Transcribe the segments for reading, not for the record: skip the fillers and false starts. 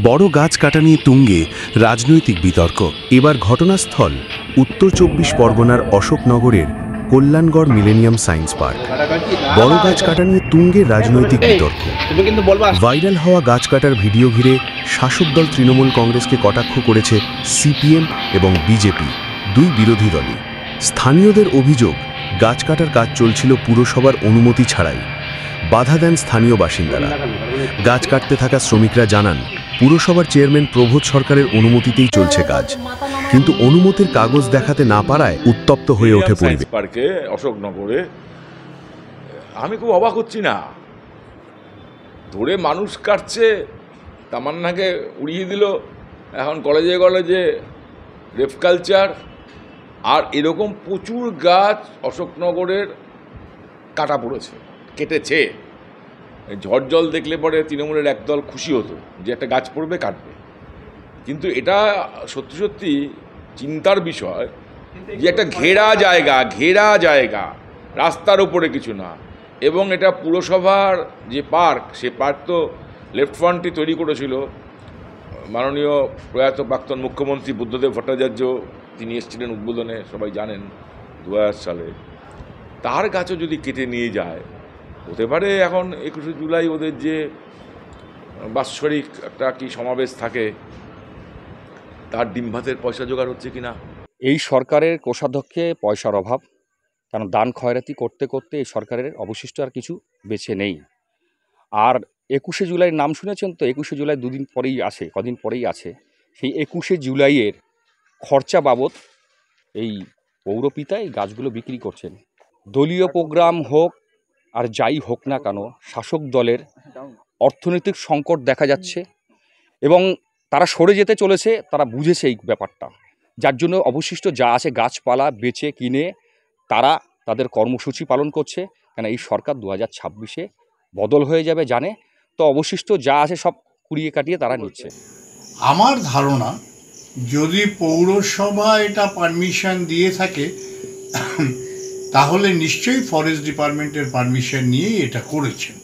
বড় গাছ কাটা নিয়ে তুঙ্গে রাজনৈতিক বিতর্ক। এবার ঘটনাস্থল উত্তর ২৪ পরগনার অশোকনগরের কল্যাণগড় মিলেনিয়াম সায়েন্স পার্ক। বড় গাছ কাটা নিয়ে তুঙ্গে রাজনৈতিক বিতর্ক। ভাইরাল হওয়া গাছ কাটার ভিডিও ঘিরে শাসক দল তৃণমূল কংগ্রেসকে কটাক্ষ করেছে সিপিএম এবং বিজেপি, দুই বিরোধী দলই। স্থানীয়দের অভিযোগ, গাছ কাটার কাজ চলছিল পুরসভার অনুমতি ছাড়াই। বাধা দেন স্থানীয় বাসিন্দারা। গাছ কাটতে থাকা শ্রমিকরা জানান, পুরসভার চেয়ারম্যান প্রবোধ সরকারের অনুমতিতেই চলছে কাজ, কিন্তু অনুমতির কাগজ দেখাতে না পারায় উত্তপ্ত হয়ে ওঠে পরিবেশ। পার্কে অশোকনগরে আমি খুব অবাক হচ্ছি না, ধরে মানুষ কাটছে, তামান্নাকে উড়িয়ে দিল, এখন কলেজে কলেজে রেপ কালচার। আর এরকম প্রচুর গাছ অশোকনগরের কাটা পড়েছে, কেটেছে। ঝড় জল দেখলে পরে তৃণমূলের একদল খুশি হতো যে একটা গাছ পড়বে, কাটবে। কিন্তু এটা সত্যি সত্যি চিন্তার বিষয় যে একটা ঘেরা জায়গা, রাস্তার উপরে কিছু না। এবং এটা পুরসভার যে পার্ক, সে পার্ক তো লেফট ফ্রন্টটি তৈরি করেছিল মাননীয় প্রয়াত প্রাক্তন মুখ্যমন্ত্রী বুদ্ধদেব ভট্টাচার্য, তিনি এসেছিলেন উদ্বোধনে, সবাই জানেন ২০০০ সালে। তার গাছও যদি কেটে নিয়ে যায়, হতে পারে এখন ২১শে জুলাই ওদের যে বাৎসরিক একটা কি সমাবেশ থাকে, তার ডিম ভাতের পয়সা জোগাড় হচ্ছে কিনা। এই সরকারের কোষাধ্যক্ষে পয়সার অভাব, কারণ দান খয়রাতি করতে করতে এই সরকারের অবশিষ্ট আর কিছু বেঁচে নেই। আর ২১শে জুলাইয়ের নাম শুনেছেন তো? ২১শে জুলাই কদিন পরেই আছে। সেই ২১শে জুলাইয়ের খরচা বাবদ এই পৌরপিতা এই গাছগুলো বিক্রি করছেন। দলীয় প্রোগ্রাম হোক আর যাই হোক না কেন, শাসক দলের অর্থনৈতিক সংকট দেখা যাচ্ছে এবং তারা সরে যেতে চলেছে, তারা বুঝেছে এই ব্যাপারটা। যার জন্য অবশিষ্ট যা আছে গাছপালা বেচে কিনে তারা তাদের কর্মসূচি পালন করছে, কেন এই সরকার ২০২৬-এ বদল হয়ে যাবে জানে, তো অবশিষ্ট যা আছে সব কুড়িয়ে কাটিয়ে তারা নিচ্ছে। আমার ধারণা, যদি পৌরসভা এটা পারমিশন দিয়ে থাকে তাহলে নিশ্চয়ই ফরেস্ট ডিপার্টমেন্টের পারমিশন নিয়েই এটা করেছেন,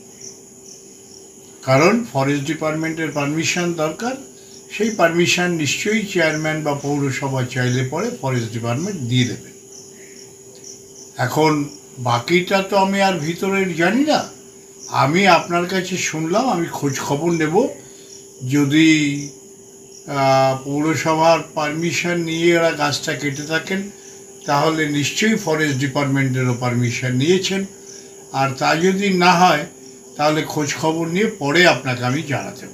কারণ ফরেস্ট ডিপার্টমেন্টের পারমিশন দরকার। সেই পারমিশন নিশ্চয়ই চেয়ারম্যান বা পৌরসভা চাইলে পরে ফরেস্ট ডিপার্টমেন্ট দিয়ে দেবে। এখন বাকিটা তো আমি আর ভিতরের জানি না, আমি আপনার কাছে শুনলাম, আমি খোঁজ খবর নেব। যদি পৌরসভার পারমিশন নিয়ে ওরা গাছটা কেটে থাকেন, তাহলে নিশ্চয়ই ফরেস্ট ডিপার্টমেন্টেরও পারমিশন নিয়েছেন। আর তা যদি না হয়, তাহলে খোঁজ খবর নিয়ে পরে আপনাকে আমি জানাতে পারি।